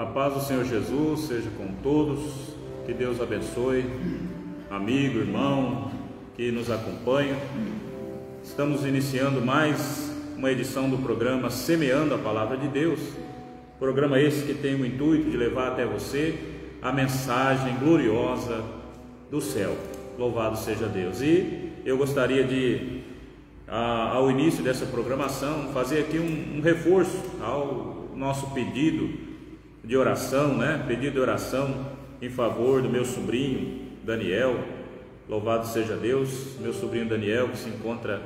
A paz do Senhor Jesus seja com todos, que Deus abençoe, amigo, irmão, que nos acompanha. Estamos iniciando mais uma edição do programa Semeando a Palavra de Deus, programa esse que tem o intuito de levar até você a mensagem gloriosa do céu. Louvado seja Deus. E eu gostaria de, ao início dessa programação, fazer aqui um reforço ao nosso pedido de oração, pedido de oração em favor do meu sobrinho Daniel. Louvado seja Deus, meu sobrinho Daniel, que se encontra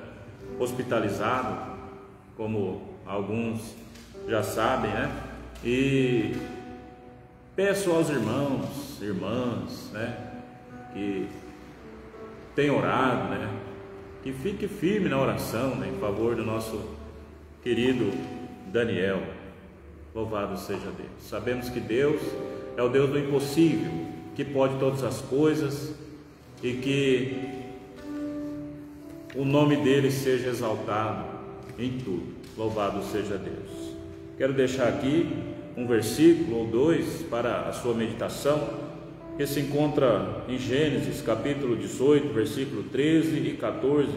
hospitalizado, como alguns já sabem, E peço aos irmãos, irmãs, que tem orado, que fique firme na oração, em favor do nosso querido Daniel. Louvado seja Deus. Sabemos que Deus é o Deus do impossível, que pode todas as coisas e que o nome dele seja exaltado em tudo. Louvado seja Deus. Quero deixar aqui um versículo ou dois para a sua meditação, que se encontra em Gênesis capítulo 18, versículo 13 e 14,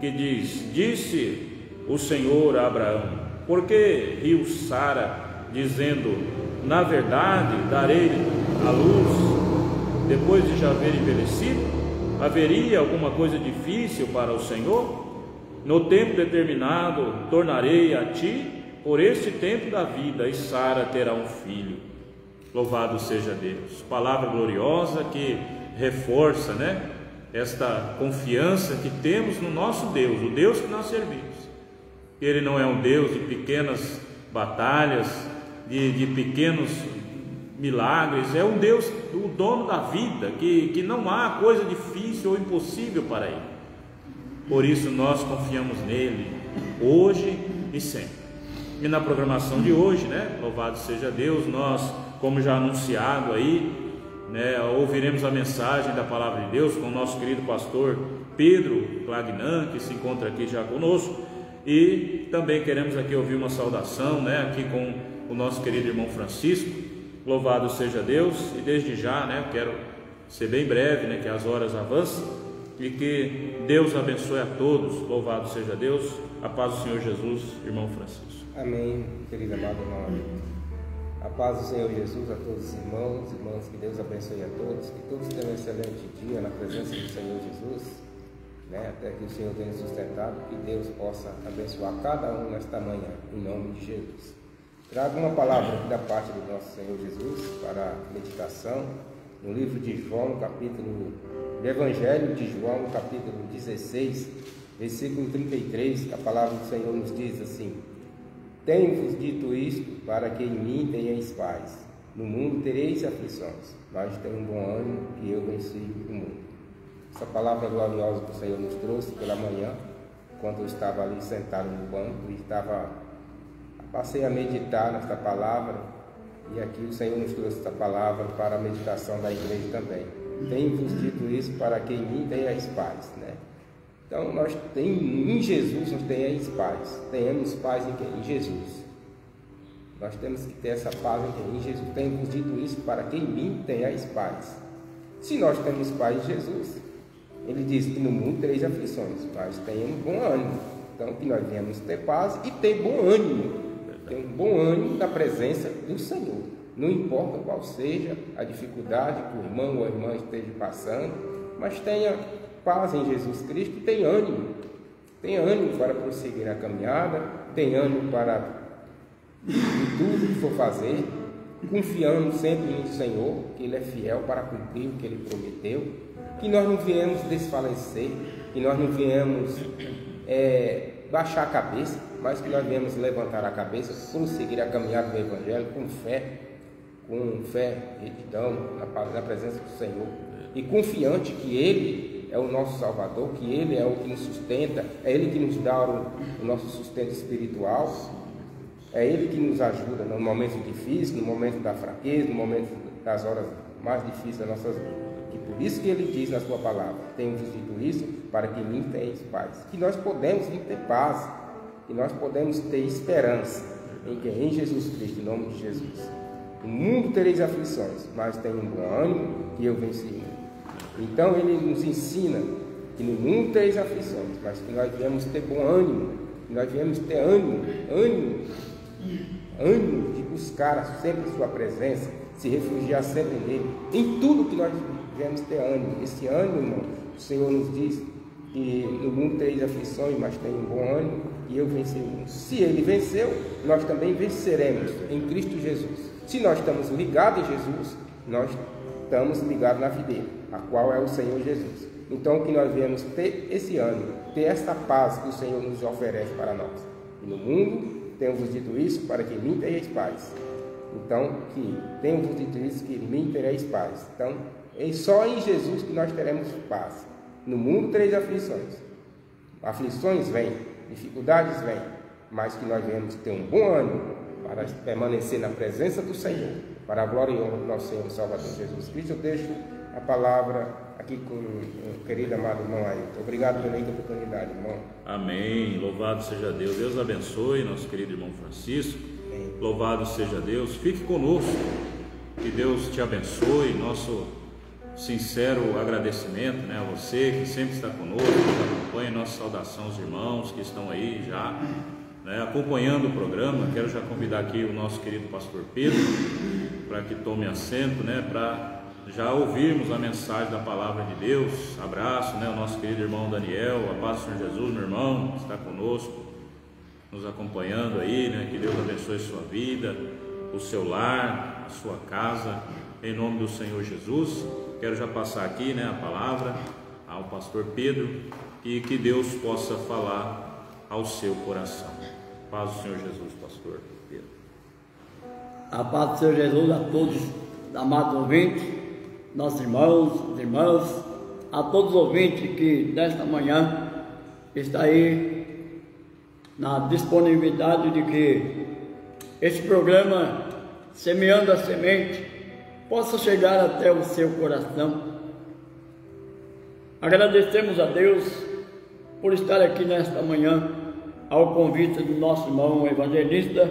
que diz: Disse o Senhor a Abraão: por que riu Sara, dizendo, na verdade darei-lhe a luz, depois de já haver envelhecido? Haveria alguma coisa difícil para o Senhor? No tempo determinado tornarei a ti por este tempo da vida, e Sara terá um filho. Louvado seja Deus. Palavra gloriosa que reforça, esta confiança que temos no nosso Deus, o Deus que nós servimos. Ele não é um Deus de pequenas batalhas, de pequenos milagres. É um Deus, o dono da vida, que não há coisa difícil ou impossível para Ele. Por isso nós confiamos nele, hoje e sempre. E na programação de hoje, louvado seja Deus, nós, como já anunciado aí, ouviremos a mensagem da Palavra de Deus com o nosso querido pastor Pedro Clagnan, que se encontra aqui já conosco. E também queremos aqui ouvir uma saudação, aqui com o nosso querido irmão Francisco. Louvado seja Deus. E desde já, quero ser bem breve, que as horas avancem, e que Deus abençoe a todos. Louvado seja Deus. A paz do Senhor Jesus, irmão Francisco. Amém, querido amado irmão. A paz do Senhor Jesus a todos os irmãos, irmãs, que Deus abençoe a todos, que todos tenham um excelente dia na presença do Senhor Jesus, até que o Senhor tenha sustentado, que Deus possa abençoar cada um nesta manhã, em nome de Jesus. Trago uma palavra aqui da parte do nosso Senhor Jesus para a meditação, no livro de João, do Evangelho de João, capítulo 16, versículo 33, a palavra do Senhor nos diz assim: tenho-vos dito isto para que em mim tenhais paz. No mundo tereis aflições, mas tenham bom ânimo, que eu venci o mundo. Essa palavra gloriosa que o Senhor nos trouxe pela manhã, quando eu estava ali sentado no banco e passei a meditar nesta palavra, e aqui o Senhor nos trouxe esta palavra para a meditação da igreja também. Tenho-vos dito isso para que em mim tenhais paz, Então, em Jesus nós tenhamos paz. Tenhamos paz em quem? Em Jesus. Nós temos que ter essa paz em quem? Em Jesus. Tenho-vos dito isso para que em mim tenhais paz. Se nós temos paz em Jesus, Ele diz que no mundo tereis aflições, mas tenhamos bom ânimo. Então, que nós venhamos ter paz e ter bom ânimo. Ter um bom ânimo na presença do Senhor. Não importa qual seja a dificuldade que o irmão ou a irmã esteja passando, mas tenha paz em Jesus Cristo e tem ânimo para prosseguir a caminhada, tem ânimo para tudo que for fazer, confiando sempre no Senhor, que Ele é fiel para cumprir o que Ele prometeu, que nós não viemos desfalecer, que nós não viemos baixar a cabeça, mas que nós viemos levantar a cabeça, prosseguir a caminhada do Evangelho com fé, retidão, na presença do Senhor, e confiante que Ele é o nosso Salvador, que Ele é o que nos sustenta, é Ele que nos dá o nosso sustento espiritual, é Ele que nos ajuda no momento difícil, no momento da fraqueza, no momento das horas mais difíceis das nossas vidas. Que por isso que Ele diz na sua palavra: tenho-vos dito isso para que em mim tenhais paz. Que nós podemos ter paz, que nós podemos ter esperança em Jesus Cristo, em nome de Jesus. No mundo tereis aflições, mas tenham bom ânimo, que eu venci o mundo. Então ele nos ensina que no mundo tereis aflições, mas que nós viemos ter bom ânimo, que nós viemos ter ânimo de buscar sempre sua presença, se refugiar sempre nele, em tudo que nós viemos ter ânimo. Esse ânimo, irmão, o Senhor nos diz que no mundo tereis aflições, mas tenham bom ânimo, e eu venci o mundo. Se ele venceu, nós também venceremos em Cristo Jesus. Se nós estamos ligados em Jesus, nós estamos ligados na videira, a qual é o Senhor Jesus. Então que nós viemos ter esse ânimo, ter esta paz que o Senhor nos oferece para nós. E no mundo temos dito isso para que em mim tereis paz. Então, que temos dito isso, que em mim tereis paz. Então, é só em Jesus que nós teremos paz. No mundo tereis aflições. Aflições vêm, dificuldades vêm, mas que nós venhamos ter um bom ânimo para permanecer na presença do Senhor, para a glória e honra do nosso Senhor e Salvador Jesus Cristo. Eu deixo a palavra aqui com o querido amado irmão Ailton. Obrigado pela oportunidade, irmão. Amém. Louvado seja Deus. Deus abençoe nosso querido irmão Francisco. Amém. Louvado seja Deus. Fique conosco. Que Deus te abençoe. Nosso sincero agradecimento, né, a você que sempre está conosco, nos acompanha. Nossa saudação aos irmãos que estão aí já, né, acompanhando o programa. Quero já convidar aqui o nosso querido pastor Pedro para que tome assento, né, para já ouvirmos a mensagem da palavra de Deus. Abraço, né, o nosso querido irmão Daniel, a paz do Senhor Jesus, meu irmão, que está conosco, nos acompanhando aí, né, que Deus abençoe sua vida, o seu lar, a sua casa, em nome do Senhor Jesus. Quero já passar aqui, né, a palavra ao pastor Pedro e que Deus possa falar ao seu coração. Paz do Senhor Jesus, pastor Pedro. A paz do Senhor Jesus a todos, amados ouvintes, nossos irmãos, irmãs, a todos os ouvintes que nesta manhã está aí na disponibilidade de que este programa Semeando a Semente possa chegar até o seu coração. Agradecemos a Deus por estar aqui nesta manhã ao convite do nosso irmão evangelista,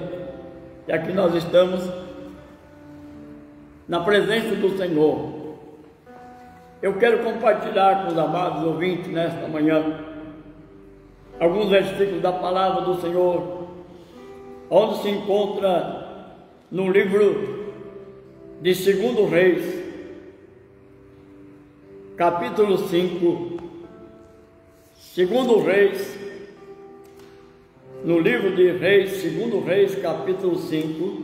e aqui nós estamos na presença do Senhor. Eu quero compartilhar com os amados ouvintes nesta manhã alguns versículos da palavra do Senhor, onde se encontra no livro de 2 Reis, capítulo 5. 2 Reis, no livro de Reis, 2 Reis, capítulo 5.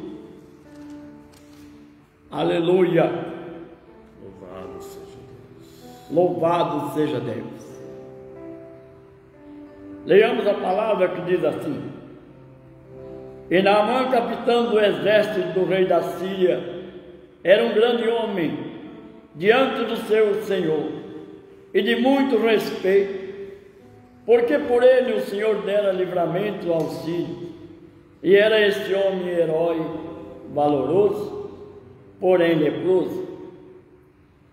Aleluia. Louvado seja Deus. Leamos a palavra que diz assim: E Naamã, capitão do exército do rei da Síria, era um grande homem diante do seu Senhor e de muito respeito, porque por ele o Senhor dera livramento ao Sírio, e era este homem herói, valoroso, porém leproso.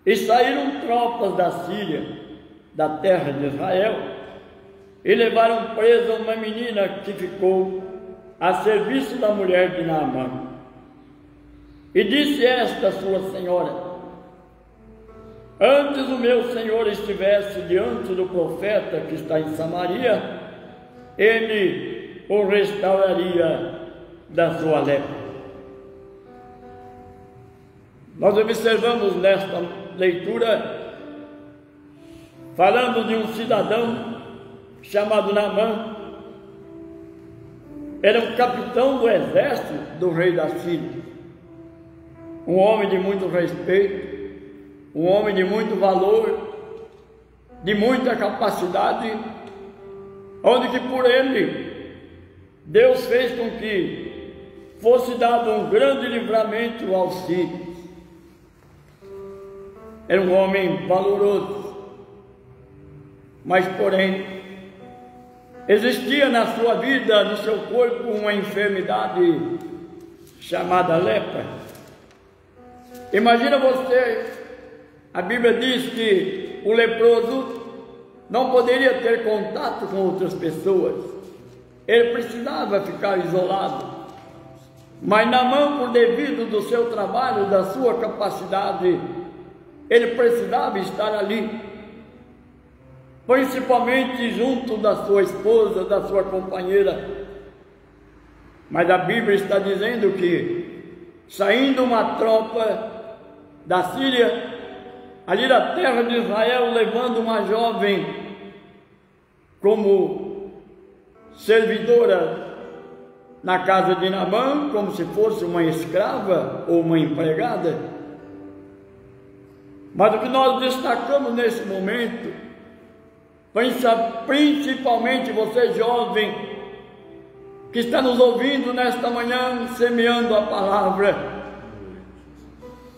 E saíram tropas da Síria, da terra de Israel, e levaram presa uma menina que ficou a serviço da mulher de Naamã. E disse esta sua senhora: Antes o meu senhor estivesse diante do profeta que está em Samaria, ele o restauraria da sua lepra. Nós observamos nesta leitura, falando de um cidadão chamado Naamã. Era um capitão do exército do rei da Síria, um homem de muito respeito, um homem de muito valor, de muita capacidade, onde que por ele Deus fez com que fosse dado um grande livramento aos sírios. Era um homem valoroso, mas porém existia na sua vida, no seu corpo, uma enfermidade chamada lepra. Imagina você, a Bíblia diz que o leproso não poderia ter contato com outras pessoas, ele precisava ficar isolado. Mas Naamã, por devido do seu trabalho, da sua capacidade, ele precisava estar ali, principalmente junto da sua esposa, da sua companheira. Mas a Bíblia está dizendo que, saindo uma tropa da Síria, ali da terra de Israel, levando uma jovem como servidora na casa de Naamã, como se fosse uma escrava ou uma empregada. Mas o que nós destacamos nesse momento, principalmente você jovem, que está nos ouvindo nesta manhã, semeando a palavra,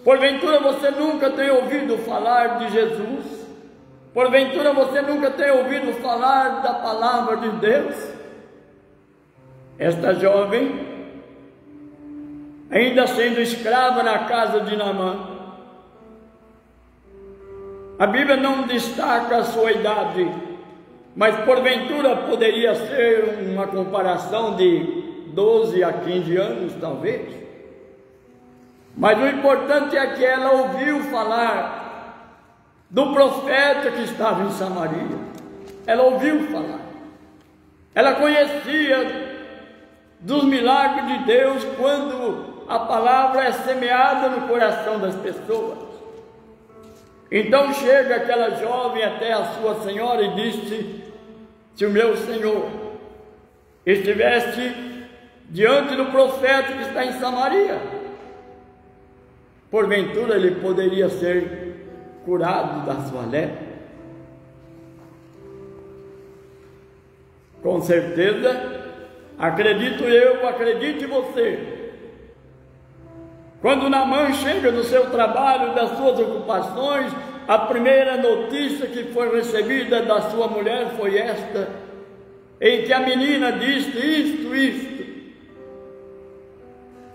porventura você nunca tem ouvido falar de Jesus? Porventura você nunca tem ouvido falar da palavra de Deus? Esta jovem, ainda sendo escrava na casa de Naamã, a Bíblia não destaca a sua idade, mas porventura poderia ser uma comparação de 12 a 15 anos, talvez. Mas o importante é que ela ouviu falar do profeta que estava em Samaria. Ela ouviu falar. Ela conhecia dos milagres de Deus quando a palavra é semeada no coração das pessoas. Então chega aquela jovem até a sua senhora e disse: se o meu senhor estivesse diante do profeta que está em Samaria, porventura ele poderia ser curado da sua lepra. Com certeza, acredito eu, acredite você, quando Naamã chega do seu trabalho, das suas ocupações, a primeira notícia que foi recebida da sua mulher foi esta, em que a menina disse isto.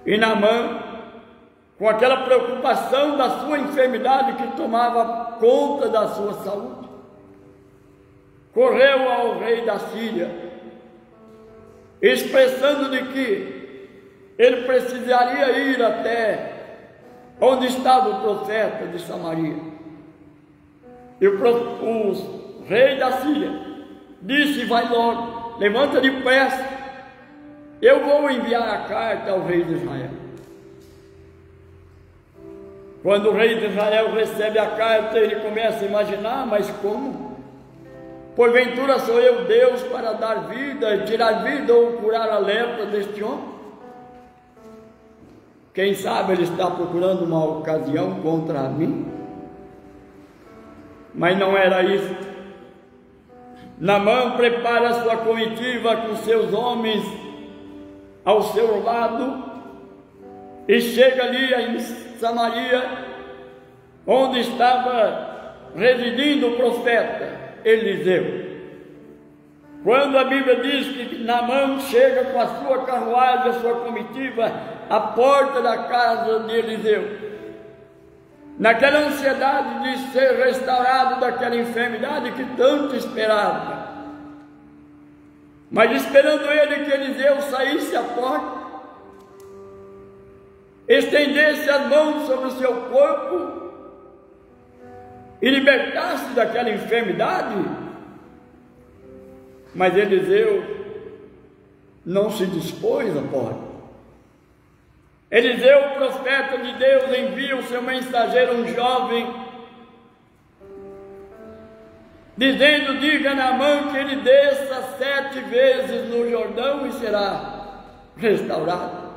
E Naamã, com aquela preocupação da sua enfermidade que tomava conta da sua saúde, correu ao rei da Síria, expressando de que ele precisaria ir até onde estava o profeta de Samaria. E o rei da Síria disse: vai logo, levanta depressa, eu vou enviar a carta ao rei de Israel. Quando o rei de Israel recebe a carta, ele começa a imaginar: mas como? Porventura sou eu Deus para dar vida, tirar vida ou curar a lepra deste homem? Quem sabe ele está procurando uma ocasião contra mim? Mas não era isso. Naamã prepara a sua comitiva com seus homens ao seu lado e chega ali em Samaria, onde estava residindo o profeta Eliseu. Quando a Bíblia diz que Naamã chega com a sua carruagem, a sua comitiva, à porta da casa de Eliseu, naquela ansiedade de ser restaurado daquela enfermidade que tanto esperava, mas esperando ele que Eliseu saísse à porta, estendesse as mãos sobre o seu corpo e libertasse daquela enfermidade, mas Eliseu não se dispôs à porta. Eliseu, o profeta de Deus, envia o seu mensageiro, um jovem, dizendo: diga a Naamã que ele desça 7 vezes no Jordão e será restaurado.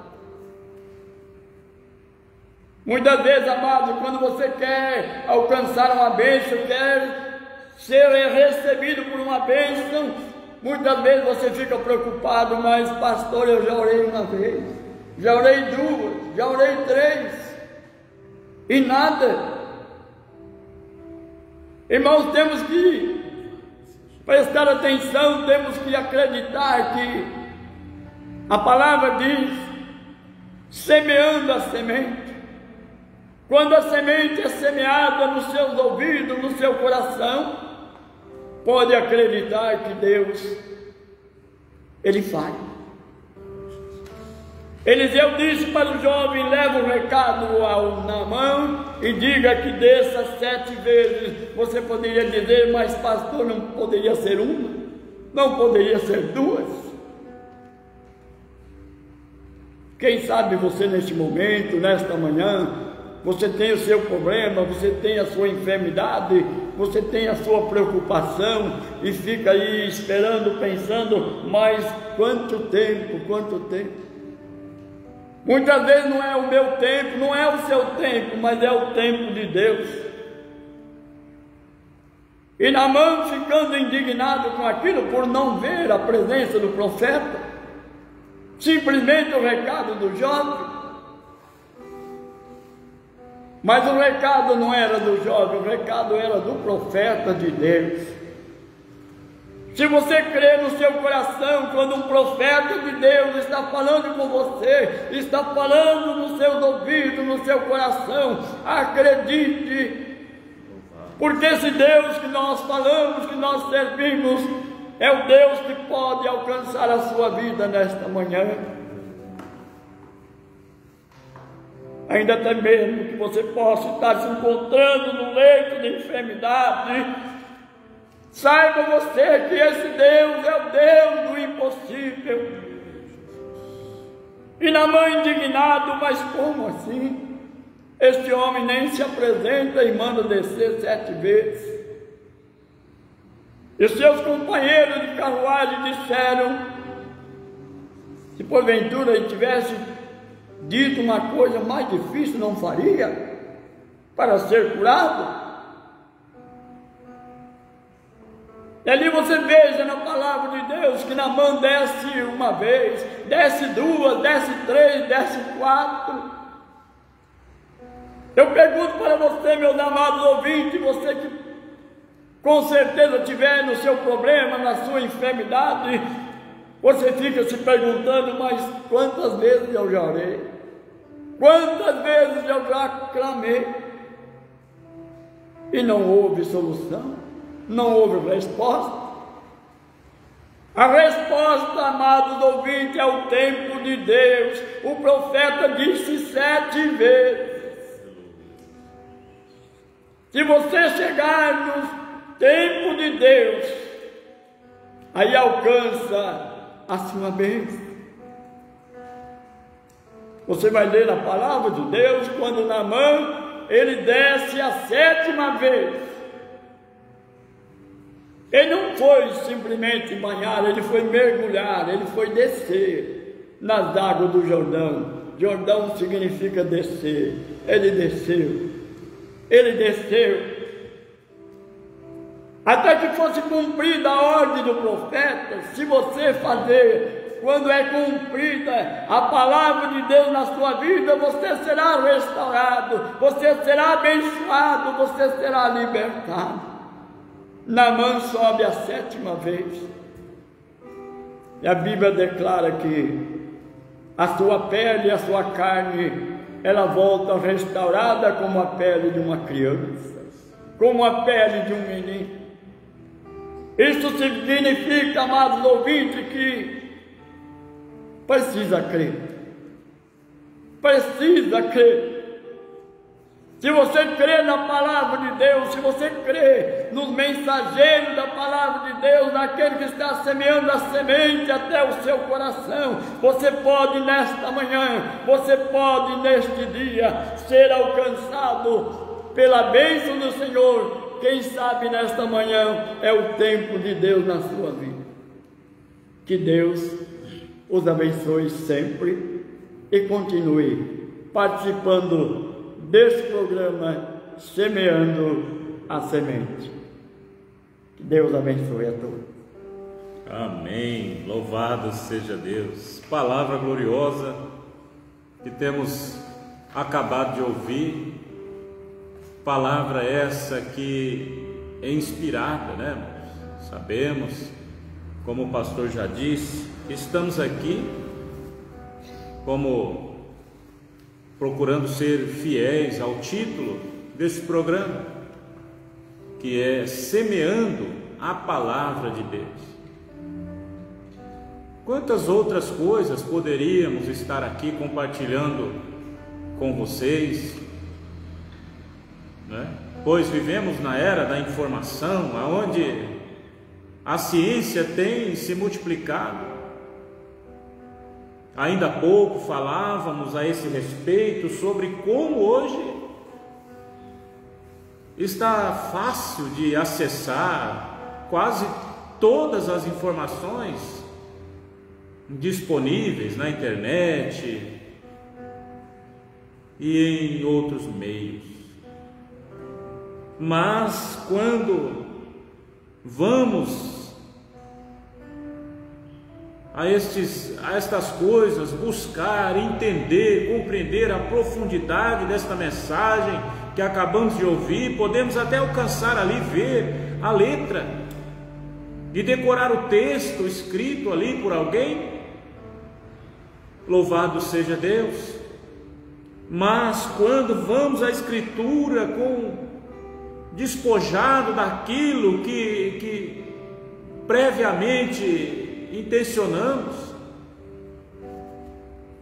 Muitas vezes, amado, quando você quer alcançar uma bênção, quer ser recebido por uma bênção, muitas vezes você fica preocupado: mas pastor, eu já orei uma vez, já orei 2, já orei 3 e nada. Irmãos, temos que prestar atenção, temos que acreditar que a palavra diz: semeando a semente. Quando a semente é semeada nos seus ouvidos, no seu coração, pode acreditar que Deus, Ele faz. Eliseu disse para o jovem: leva o recado ao Naamã e diga que desça 7 vezes. Você poderia dizer: mas pastor, não poderia ser uma? Não poderia ser 2? Quem sabe você neste momento, nesta manhã, você tem o seu problema, você tem a sua enfermidade, você tem a sua preocupação e fica aí esperando, pensando: mas quanto tempo, quanto tempo? Muitas vezes não é o meu tempo, não é o seu tempo, mas é o tempo de Deus. E Naamã, ficando indignado com aquilo, por não ver a presença do profeta, simplesmente o recado do jovem. Mas o recado não era do jovem, o recado era do profeta de Deus. Se você crê no seu coração, quando um profeta de Deus está falando com você, está falando nos seus ouvidos, no seu coração, acredite, porque esse Deus que nós falamos, que nós servimos, é o Deus que pode alcançar a sua vida nesta manhã. Ainda até mesmo que você possa estar se encontrando no leito de enfermidade, saiba você que esse Deus é o Deus do impossível. E Naamã indignado: mas como assim? Este homem nem se apresenta e manda descer 7 vezes. E seus companheiros de carruagem disseram: se porventura ele tivesse dito uma coisa mais difícil, não faria para ser curado? E ali você veja na palavra de Deus que Naamã desce uma vez, desce 2, desce 3, desce 4. Eu pergunto para você, meus amados ouvintes, você que com certeza tiver no seu problema, na sua enfermidade, você fica se perguntando: mas quantas vezes eu já orei? Quantas vezes eu já clamei? E não houve solução. Não houve resposta. A resposta, amados ouvintes, é o tempo de Deus. O profeta disse 7 vezes. Se você chegar no tempo de Deus, aí alcança a sua bênção. Você vai ler na palavra de Deus, quando Naamã, ele desce a 7ª vez. Ele não foi simplesmente banhar, ele foi mergulhar, ele foi descer nas águas do Jordão. Jordão significa descer. Ele desceu. Ele desceu. Até que fosse cumprida a ordem do profeta. Se você fazer, quando é cumprida a palavra de Deus na sua vida, você será restaurado, você será abençoado, você será libertado. Naamã sobe a 7ª vez. E a Bíblia declara que a sua pele e a sua carne, ela volta restaurada como a pele de uma criança, como a pele de um menino. Isso significa, amados ouvintes, que precisa crer. Precisa crer. Se você crê na palavra de Deus, se você crê nos mensageiros da palavra de Deus, naquele que está semeando a semente até o seu coração, você pode nesta manhã, você pode neste dia ser alcançado pela bênção do Senhor. Quem sabe nesta manhã é o tempo de Deus na sua vida. Que Deus os abençoe sempre e continue participando desse programa, Semeando a Semente. Que Deus abençoe a todos. Amém. Louvado seja Deus. Palavra gloriosa que temos acabado de ouvir. Palavra essa que é inspirada, né, irmãos? Sabemos, como o pastor já disse, que estamos aqui como procurando ser fiéis ao título desse programa, que é Semeando a Palavra de Deus. Quantas outras coisas poderíamos estar aqui compartilhando com vocês, né? Pois vivemos na era da informação, onde a ciência tem se multiplicado. Ainda há pouco falávamos a esse respeito sobre como hoje está fácil de acessar quase todas as informações disponíveis na internet e em outros meios. Mas quando vamos a estas coisas, buscar, entender, compreender a profundidade desta mensagem que acabamos de ouvir, podemos até alcançar ali, ver a letra e decorar o texto escrito ali por alguém. Louvado seja Deus. Mas quando vamos à Escritura despojado daquilo que previamente intencionamos,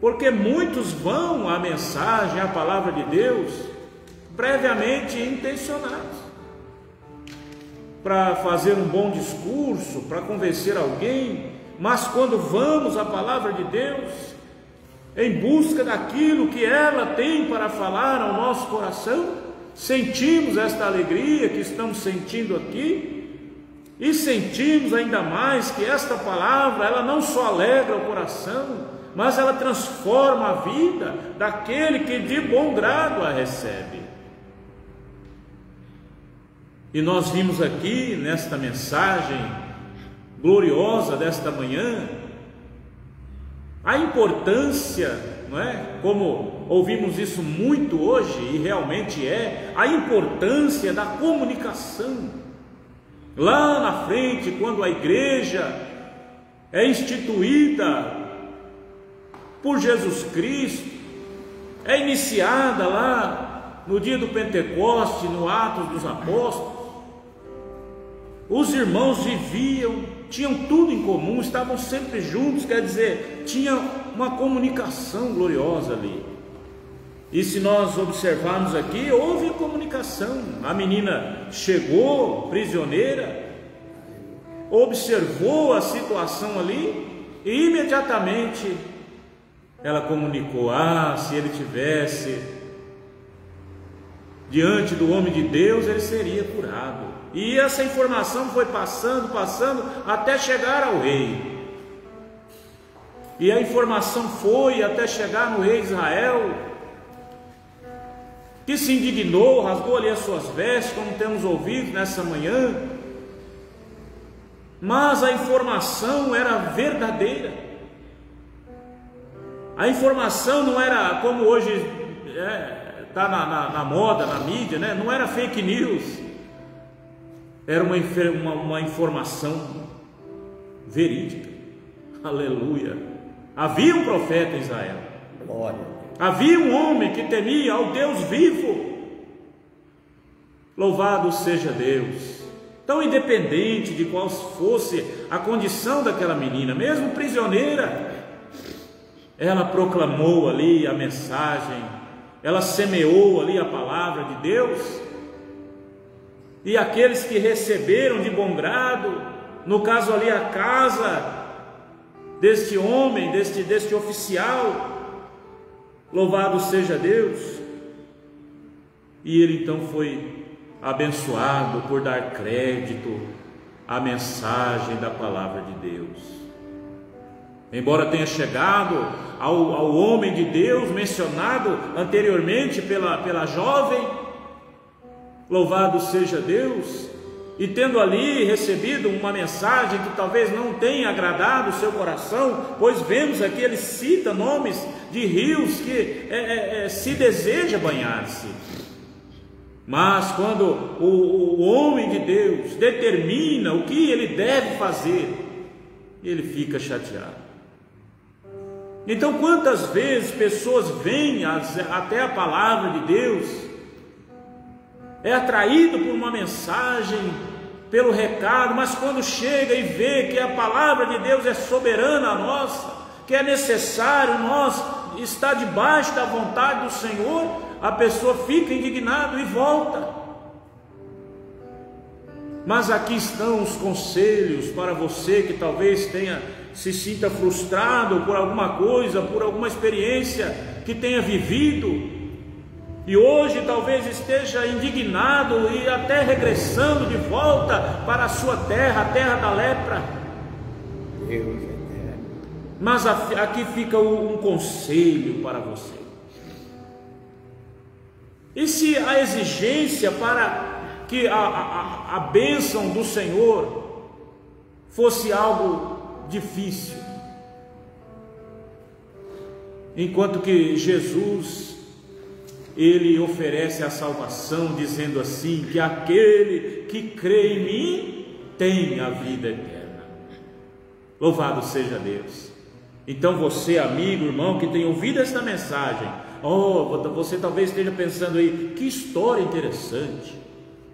porque muitos vão à mensagem, à palavra de Deus, previamente intencionados, para fazer um bom discurso, para convencer alguém, mas quando vamos à palavra de Deus, em busca daquilo que ela tem para falar ao nosso coração, sentimos esta alegria que estamos sentindo aqui, e sentimos ainda mais que esta palavra, ela não só alegra o coração, mas ela transforma a vida daquele que de bom grado a recebe. E nós vimos aqui nesta mensagem gloriosa desta manhã a importância, não é? Como ouvimos isso muito hoje, e realmente a importância da comunicação. Lá na frente, quando a igreja é instituída por Jesus Cristo, é iniciada lá no dia do Pentecoste, no Atos dos Apóstolos, os irmãos viviam, tinham tudo em comum, estavam sempre juntos, quer dizer, tinha uma comunicação gloriosa ali. E se nós observarmos aqui, houve comunicação. A menina chegou prisioneira, observou a situação ali e imediatamente ela comunicou: se ele tivesse diante do homem de Deus, ele seria curado. E essa informação foi passando até chegar ao rei. E a informação foi até chegar no rei Israel, que se indignou, rasgou ali as suas vestes, como temos ouvido nessa manhã. Mas a informação era verdadeira. A informação não era como hoje está na moda, na mídia, né? Não era fake news. Era uma informação verídica. Aleluia. Havia um profeta em Israel. Glória. Havia um homem que temia ao Deus vivo. Louvado seja Deus. Então, independente de qual fosse a condição daquela menina, mesmo prisioneira, ela proclamou ali a mensagem, ela semeou ali a palavra de Deus, e aqueles que receberam de bom grado, no caso ali a casa deste homem, deste oficial, louvado seja Deus, e ele então foi abençoado por dar crédito à mensagem da palavra de Deus. Embora tenha chegado ao homem de Deus mencionado anteriormente pela jovem, louvado seja Deus, e tendo ali recebido uma mensagem que talvez não tenha agradado o seu coração, pois vemos aqui, ele cita nomes de rios que se deseja banhar-se. Mas quando o homem de Deus determina o que ele deve fazer, ele fica chateado. Então, quantas vezes pessoas vêm até a palavra de Deus, é atraído por uma mensagem pelo recado, mas quando chega e vê que a palavra de Deus é soberana a nossa, que é necessário nós estar debaixo da vontade do Senhor, a pessoa fica indignada e volta. Mas aqui estão os conselhos para você que talvez se sinta frustrado por alguma coisa, por alguma experiência que tenha vivido, e hoje talvez esteja indignado e até regressando de volta para a sua terra, a terra da lepra. Mas aqui fica um conselho para você. E se a exigência para que a bênção do Senhor fosse algo difícil, enquanto que Jesus, Ele oferece a salvação, dizendo assim, que aquele que crê em mim tem a vida eterna. Louvado seja Deus. Então você, amigo, irmão, que tem ouvido esta mensagem, você talvez esteja pensando aí, que história interessante,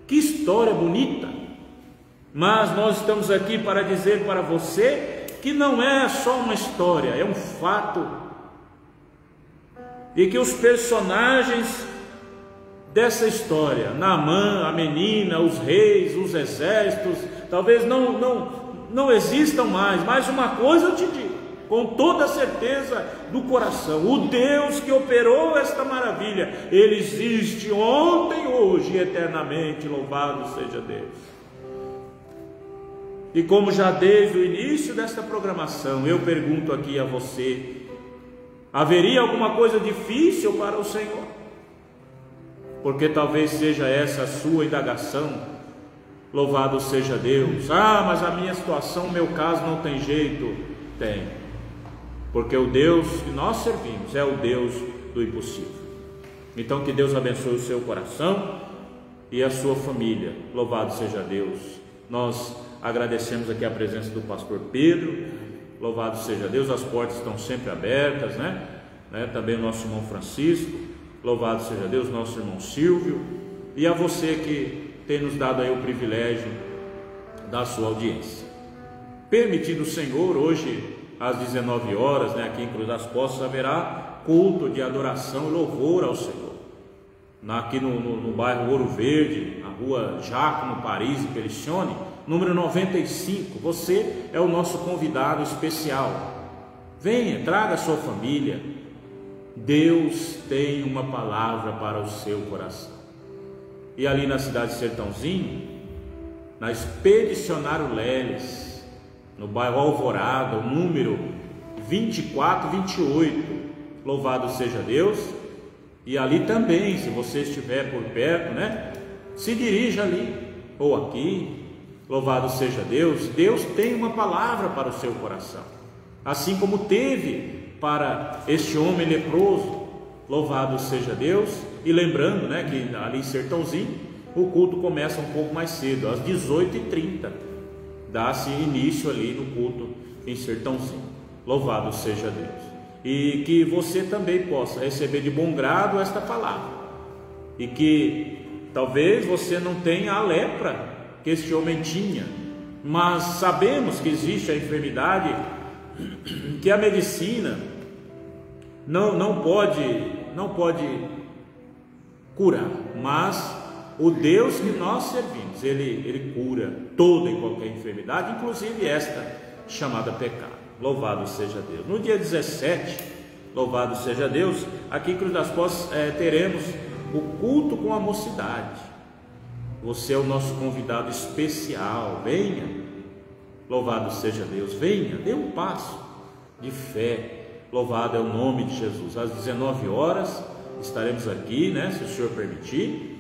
que história bonita. Mas nós estamos aqui para dizer para você que não é só uma história, é um fato, e que os personagens dessa história, Naamã, a menina, os reis, os exércitos, talvez não existam mais. Mas uma coisa eu te digo, com toda a certeza do coração, o Deus que operou esta maravilha, Ele existe ontem, hoje e eternamente. Louvado seja Deus. E como já desde o início desta programação, eu pergunto aqui a você: haveria alguma coisa difícil para o Senhor? Porque talvez seja essa a sua indagação. Louvado seja Deus. Mas a minha situação, o meu caso não tem jeito. Tem. Porque o Deus que nós servimos é o Deus do impossível. Então que Deus abençoe o seu coração e a sua família. Louvado seja Deus. Nós agradecemos aqui a presença do pastor Pedro. Louvado seja Deus, as portas estão sempre abertas, né? Também o nosso irmão Francisco. Louvado seja Deus, nosso irmão Silvio. E a você que tem nos dado aí o privilégio da sua audiência. Permitido o Senhor, hoje às 19 horas, aqui em Cruz das Postas, haverá culto de adoração e louvor ao Senhor. Aqui no bairro Ouro Verde, na rua Giacomo Paris e Pelicione, número 95. Você é o nosso convidado especial. Venha, traga a sua família. Deus tem uma palavra para o seu coração. E ali na cidade de Sertãozinho, na Expedicionário Leles, no bairro Alvorada, o número 2428, louvado seja Deus. E ali também, se você estiver por perto, se dirija ali, ou aqui. Louvado seja Deus. Deus tem uma palavra para o seu coração, assim como teve para este homem leproso. Louvado seja Deus. E lembrando, que ali em Sertãozinho, o culto começa um pouco mais cedo, às 18h30, dá-se início ali no culto em Sertãozinho. Louvado seja Deus. E que você também possa receber de bom grado esta palavra, e que talvez você não tenha a lepra que este homem tinha, mas sabemos que existe a enfermidade que a medicina não pode curar, mas o Deus que nós servimos, Ele cura toda e qualquer enfermidade, inclusive esta chamada pecado. Louvado seja Deus. No dia 17, louvado seja Deus, aqui em Cruz das Postas teremos o culto com a mocidade. Você é o nosso convidado especial. Venha, louvado seja Deus. Venha, dê um passo de fé. Louvado é o nome de Jesus. Às 19 horas estaremos aqui, se o Senhor permitir.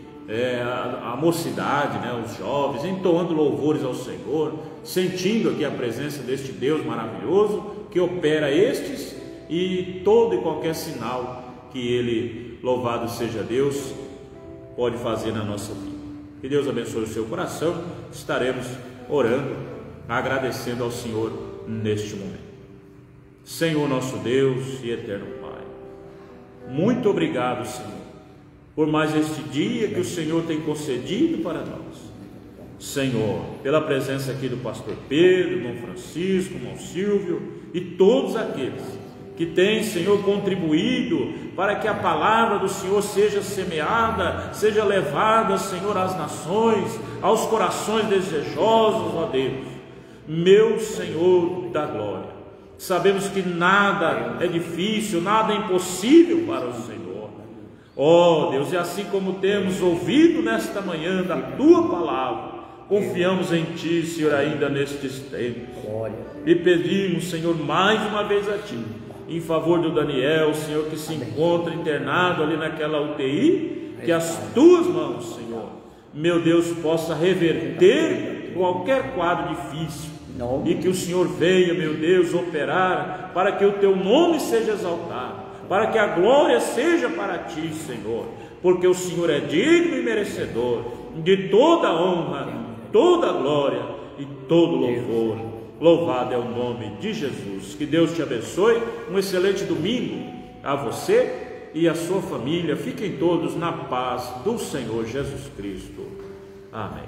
A mocidade, os jovens entoando louvores ao Senhor, sentindo aqui a presença deste Deus maravilhoso que opera estes e todo e qualquer sinal que Ele, louvado seja Deus, pode fazer na nossa vida. Que Deus abençoe o seu coração. Estaremos orando, agradecendo ao Senhor neste momento. Senhor nosso Deus e eterno Pai, muito obrigado, Senhor, por mais este dia que o Senhor tem concedido para nós. Senhor, pela presença aqui do pastor Pedro, Dom Francisco, Dom Silvio e todos aqueles que têm, Senhor, contribuído para que a palavra do Senhor seja semeada, seja levada, Senhor, às nações, aos corações desejosos, ó Deus, meu Senhor da glória. Sabemos que nada é difícil, nada é impossível para o Senhor. Ó Deus, e assim como temos ouvido nesta manhã da Tua palavra, confiamos em Ti, Senhor, ainda nestes tempos. E pedimos, Senhor, mais uma vez a Ti, em favor do Daniel, Senhor, que se encontra internado ali naquela UTI, que as Tuas mãos, Senhor, meu Deus, possa reverter qualquer quadro difícil, e que o Senhor venha, meu Deus, operar para que o Teu nome seja exaltado, para que a glória seja para Ti, Senhor, porque o Senhor é digno e merecedor de toda honra, toda glória e todo louvor. Louvado é o nome de Jesus. Que Deus te abençoe. Um excelente domingo a você e a sua família. Fiquem todos na paz do Senhor Jesus Cristo. Amém.